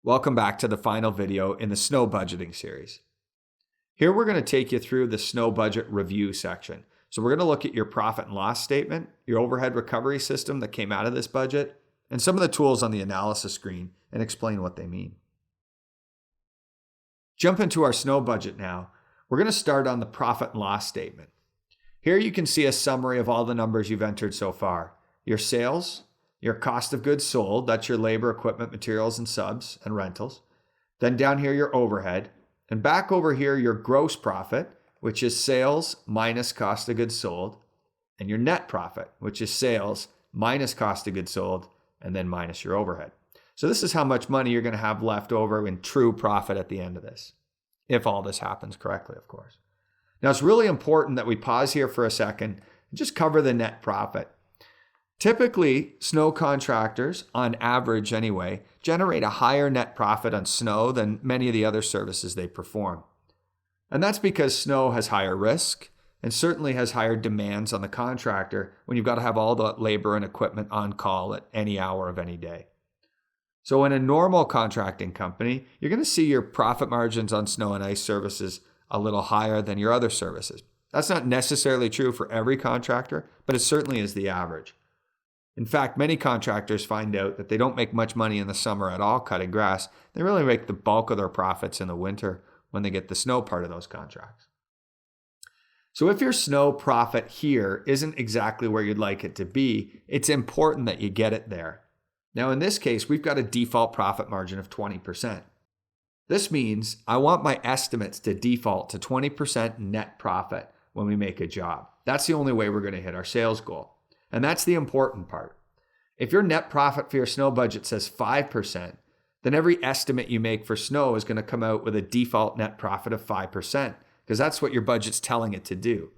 Welcome back to the final video in the snow budgeting series. Here we're going to take you through the snow budget review section. So we're going to look at your profit and loss statement, your overhead recovery system that came out of this budget, and some of the tools on the analysis screen and explain what they mean. Jump into our snow budget now. We're going to start on the profit and loss statement. Here you can see a summary of all the numbers you've entered so far. Your sales, your cost of goods sold, that's your labor, equipment, materials, and subs and rentals. Then down here, your overhead. And back over here, your gross profit, which is sales minus cost of goods sold. And your net profit, which is sales minus cost of goods sold, and then minus your overhead. So this is how much money you're going to have left over in true profit at the end of this, if all this happens correctly, of course. Now, it's really important that we pause here for a second and just cover the net profit. Typically, snow contractors, on average anyway, generate a higher net profit on snow than many of the other services they perform. And that's because snow has higher risk and certainly has higher demands on the contractor when you've got to have all the labor and equipment on call at any hour of any day. So in a normal contracting company, you're going to see your profit margins on snow and ice services a little higher than your other services. That's not necessarily true for every contractor, but it certainly is the average. In fact, many contractors find out that they don't make much money in the summer at all cutting grass. They really make the bulk of their profits in the winter when they get the snow part of those contracts. So if your snow profit here isn't exactly where you'd like it to be, it's important that you get it there. Now, in this case, we've got a default profit margin of 20%. This means I want my estimates to default to 20% net profit when we make a job. That's the only way we're going to hit our sales goal. And that's the important part. If your net profit for your snow budget says 5%, then every estimate you make for snow is going to come out with a default net profit of 5%, because that's what your budget's telling it to do.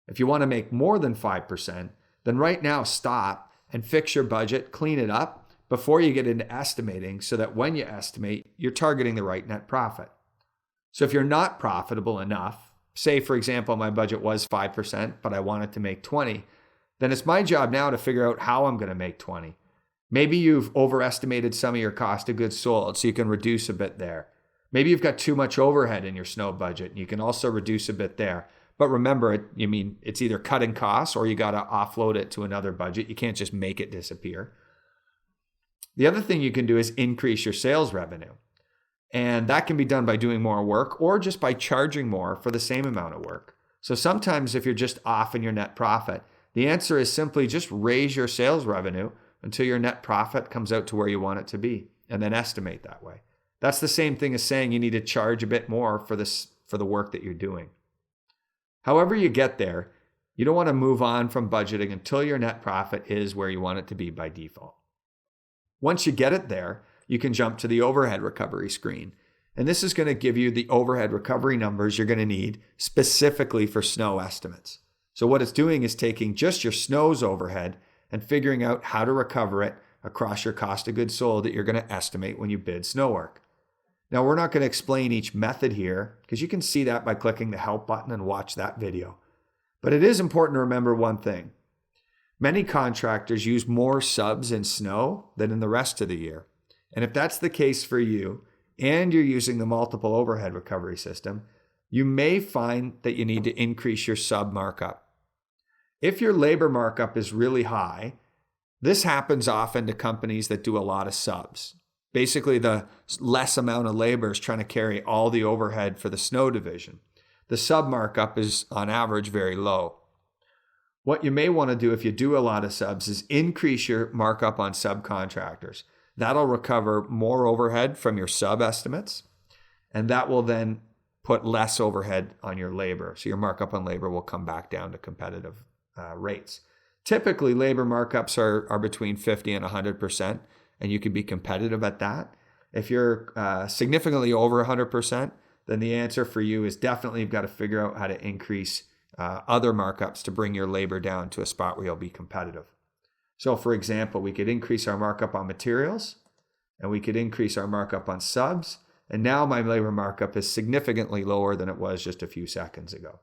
If you want to make more than 5%, then right now stop and fix your budget, clean it up before you get into estimating so that when you estimate, you're targeting the right net profit. So if you're not profitable enough, say for example, my budget was 5%, but I wanted to make 20%, then it's my job now to figure out how I'm going to make 20. Maybe you've overestimated some of your cost of goods sold, so you can reduce a bit there. Maybe you've got too much overhead in your snow budget, and you can also reduce a bit there. But remember, it's either cutting costs or you got to offload it to another budget. You can't just make it disappear. The other thing you can do is increase your sales revenue. And that can be done by doing more work or just by charging more for the same amount of work. So sometimes if you're just off in your net profit, the answer is simply just raise your sales revenue until your net profit comes out to where you want it to be, and then estimate that way. That's the same thing as saying you need to charge a bit more for the work that you're doing. However you get there, you don't want to move on from budgeting until your net profit is where you want it to be by default. Once you get it there, you can jump to the overhead recovery screen. And this is going to give you the overhead recovery numbers you're going to need specifically for snow estimates. So what it's doing is taking just your snow's overhead and figuring out how to recover it across your cost of goods sold that you're going to estimate when you bid snow work. Now, we're not going to explain each method here because you can see that by clicking the help button and watch that video. But it is important to remember one thing. Many contractors use more subs in snow than in the rest of the year. And if that's the case for you and you're using the multiple overhead recovery system, you may find that you need to increase your sub markup. If your labor markup is really high, this happens often to companies that do a lot of subs. Basically, the less amount of labor is trying to carry all the overhead for the snow division. The sub markup is, on average, very low. What you may want to do if you do a lot of subs is increase your markup on subcontractors. That'll recover more overhead from your sub estimates, and that will then put less overhead on your labor. So your markup on labor will come back down to competitive rates. Typically, labor markups are between 50 and 100%, and you can be competitive at that. If you're significantly over 100%, then the answer for you is definitely you've got to figure out how to increase other markups to bring your labor down to a spot where you'll be competitive. So for example, we could increase our markup on materials, and we could increase our markup on subs, and now my labor markup is significantly lower than it was just a few seconds ago.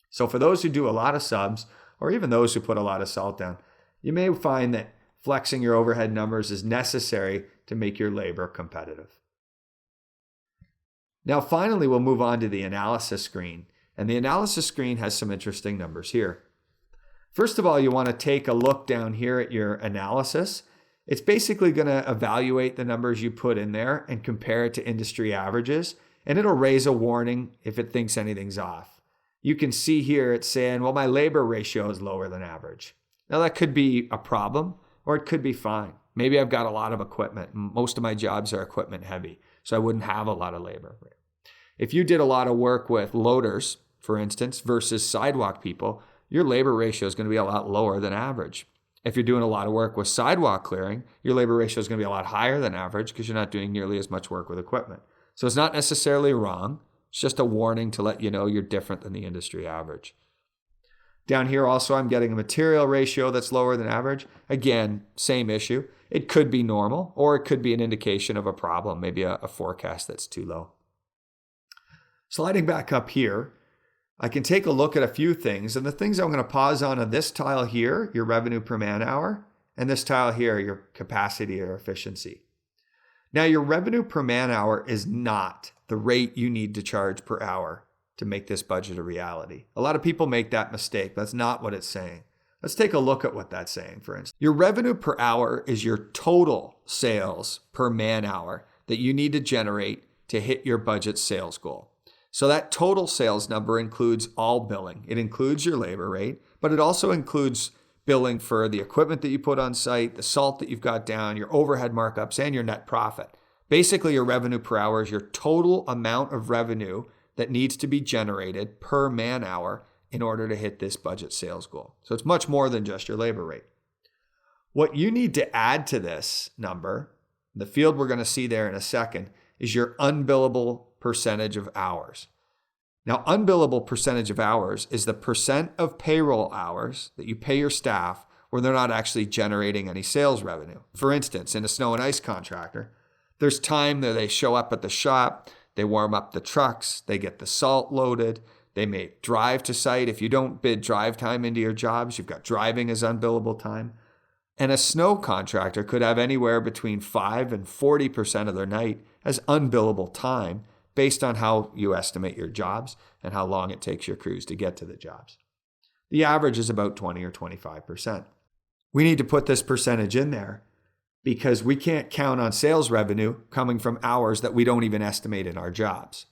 So for those who do a lot of subs, or even those who put a lot of salt down, you may find that flexing your overhead numbers is necessary to make your labor competitive. Now, finally, we'll move on to the analysis screen. And the analysis screen has some interesting numbers here. First of all, you want to take a look down here at your analysis. It's basically going to evaluate the numbers you put in there and compare it to industry averages. And it'll raise a warning if it thinks anything's off. You can see here it's saying, well, my labor ratio is lower than average. Now, that could be a problem or it could be fine. Maybe I've got a lot of equipment. Most of my jobs are equipment heavy, so I wouldn't have a lot of labor. If you did a lot of work with loaders, for instance, versus sidewalk people, your labor ratio is going to be a lot lower than average. If you're doing a lot of work with sidewalk clearing, your labor ratio is going to be a lot higher than average because you're not doing nearly as much work with equipment. So it's not necessarily wrong. It's just a warning to let you know you're different than the industry average. Down here also, I'm getting a material ratio that's lower than average. Again, same issue. It could be normal, or it could be an indication of a problem, maybe a forecast that's too low. Sliding back up here, I can take a look at a few things. And the things I'm going to pause on are this tile here, your revenue per man hour, and this tile here, your capacity or efficiency. Now, your revenue per man hour is not the rate you need to charge per hour to make this budget a reality. A lot of people make that mistake. That's not what it's saying. Let's take a look at what that's saying, for instance. Your revenue per hour is your total sales per man hour that you need to generate to hit your budget sales goal. So that total sales number includes all billing. It includes your labor rate, but it also includes billing for the equipment that you put on site, the salt that you've got down, your overhead markups, and your net profit. Basically, your revenue per hour is your total amount of revenue that needs to be generated per man hour in order to hit this budget sales goal. So it's much more than just your labor rate. What you need to add to this number, the field we're going to see there in a second, is your unbillable percentage of hours. Now, unbillable percentage of hours is the percent of payroll hours that you pay your staff where they're not actually generating any sales revenue. For instance, in a snow and ice contractor, there's time that they show up at the shop, they warm up the trucks, they get the salt loaded, they may drive to site. If you don't bid drive time into your jobs, you've got driving as unbillable time. And a snow contractor could have anywhere between 5 and 40% of their night as unbillable time based on how you estimate your jobs and how long it takes your crews to get to the jobs. The average is about 20 or 25%. We need to put this percentage in there because we can't count on sales revenue coming from hours that we don't even estimate in our jobs.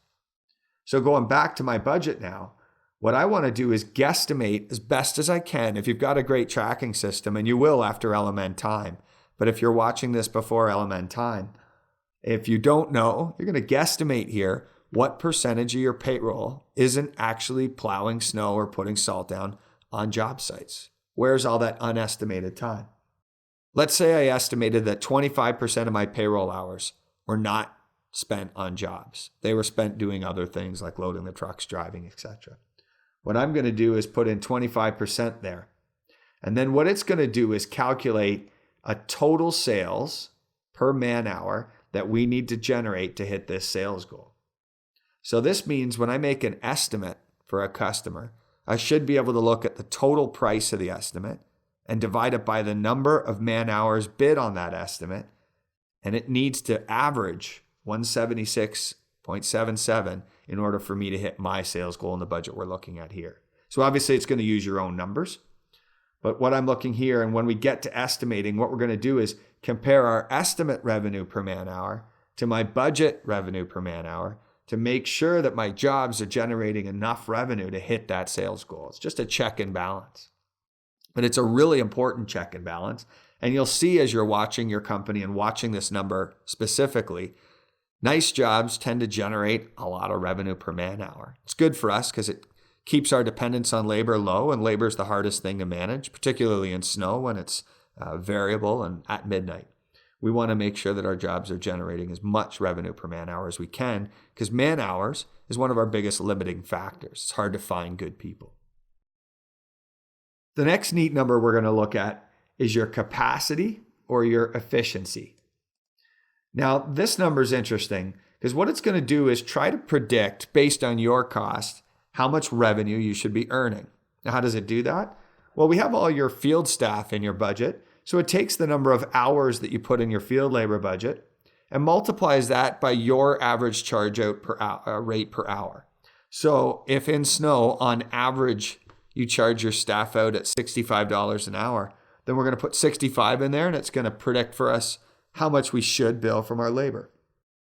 So going back to my budget now, what I want to do is guesstimate as best as I can. If you've got a great tracking system, and you will after LMN time, but if you're watching this before LMN time, if you don't know, you're going to guesstimate here what percentage of your payroll isn't actually plowing snow or putting salt down on job sites. Where's all that unestimated time? Let's say I estimated that 25% of my payroll hours were not spent on jobs. They were spent doing other things like loading the trucks, driving, etc. What I'm going to do is put in 25% there. And then what it's going to do is calculate a total sales per man hour that we need to generate to hit this sales goal. So this means when I make an estimate for a customer, I should be able to look at the total price of the estimate and divide it by the number of man hours bid on that estimate. And it needs to average 176.77 in order for me to hit my sales goal in the budget we're looking at here. So obviously it's going to use your own numbers. But what I'm looking here, and when we get to estimating, what we're going to do is compare our estimate revenue per man hour to my budget revenue per man hour to make sure that my jobs are generating enough revenue to hit that sales goal. It's just a check and balance. But it's a really important check and balance. And you'll see as you're watching your company and watching this number specifically, nice jobs tend to generate a lot of revenue per man hour. It's good for us because it keeps our dependence on labor low, and labor is the hardest thing to manage, particularly in snow when it's variable and at midnight. We want to make sure that our jobs are generating as much revenue per man hour as we can because man hours is one of our biggest limiting factors. It's hard to find good people. The next neat number we're going to look at is your capacity or your efficiency. Now, this number is interesting because what it's going to do is try to predict, based on your cost, how much revenue you should be earning. Now, how does it do that? Well, we have all your field staff in your budget. So it takes the number of hours that you put in your field labor budget, and multiplies that by your average charge out per hour, rate per hour. So if in snow, on average, you charge your staff out at $65 an hour, then we're going to put 65 in there, and it's going to predict for us how much we should bill from our labor.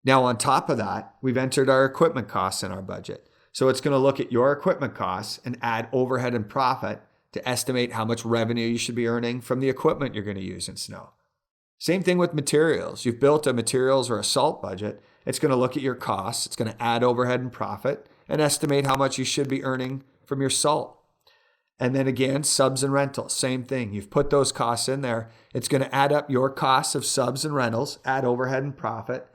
Now, on top of that, we've entered our equipment costs in our budget. So it's going to look at your equipment costs and add overhead and profit to estimate how much revenue you should be earning from the equipment you're going to use in snow. Same thing with materials. You've built a materials or a salt budget. It's going to look at your costs. It's going to add overhead and profit and estimate how much you should be earning from your salt. And then again, subs and rentals, same thing. You've put those costs in there. It's going to add up your costs of subs and rentals, add overhead and profit.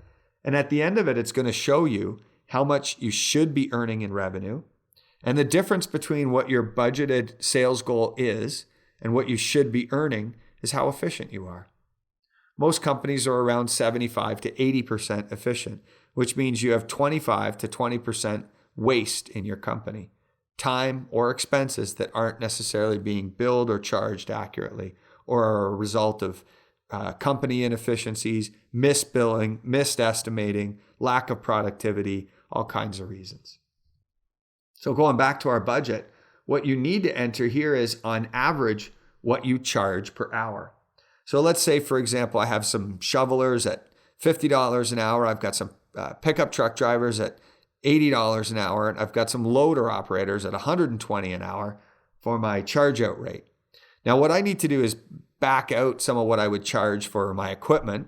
And at the end of it, it's going to show you how much you should be earning in revenue. And the difference between what your budgeted sales goal is and what you should be earning is how efficient you are. Most companies are around 75 to 80% efficient, which means you have 25 to 20% waste in your company. Time or expenses that aren't necessarily being billed or charged accurately, or are a result of company inefficiencies, misbilling, missed estimating, lack of productivity, all kinds of reasons. So going back to our budget, what you need to enter here is on average what you charge per hour. So let's say, for example, I have some shovelers at $50 an hour. I've got some pickup truck drivers at $80 an hour, and I've got some loader operators at $120 an hour for my charge out rate. Now, what I need to do is back out some of what I would charge for my equipment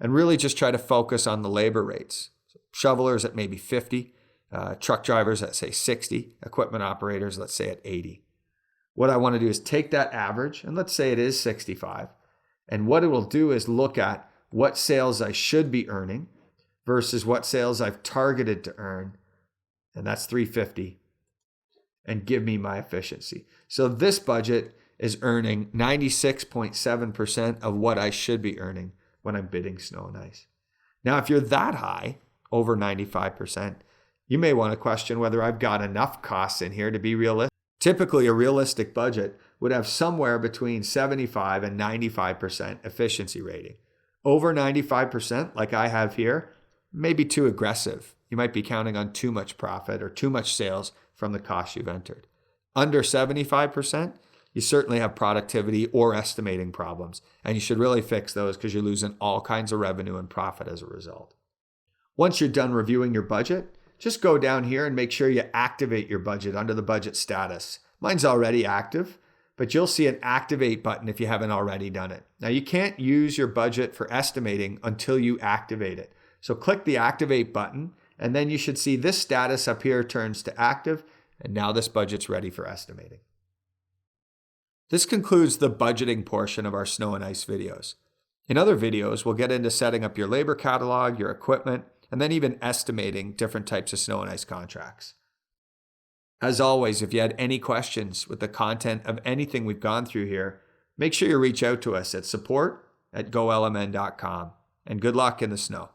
and really just try to focus on the labor rates. So shovelers at maybe 50, truck drivers at say 60, equipment operators, let's say at 80. What I want to do is take that average, and let's say it is 65. And what it will do is look at what sales I should be earning versus what sales I've targeted to earn, and that's 350, and give me my efficiency. So this budget is earning 96.7% of what I should be earning when I'm bidding snow and ice. Now, if you're that high, over 95%, you may want to question whether I've got enough costs in here to be realistic. Typically, a realistic budget would have somewhere between 75 and 95% efficiency rating. Over 95%, like I have here, may be too aggressive. You might be counting on too much profit or too much sales from the cost you've entered. Under 75%, you certainly have productivity or estimating problems, and you should really fix those because you're losing all kinds of revenue and profit as a result. Once you're done reviewing your budget, just go down here and make sure you activate your budget under the budget status. Mine's already active, but you'll see an activate button if you haven't already done it. Now, you can't use your budget for estimating until you activate it. So click the activate button, and then you should see this status up here turns to active, and now this budget's ready for estimating. This concludes the budgeting portion of our snow and ice videos. In other videos, we'll get into setting up your labor catalog, your equipment, and then even estimating different types of snow and ice contracts. As always, if you had any questions with the content of anything we've gone through here, make sure you reach out to us at support@golmn.com. And good luck in the snow.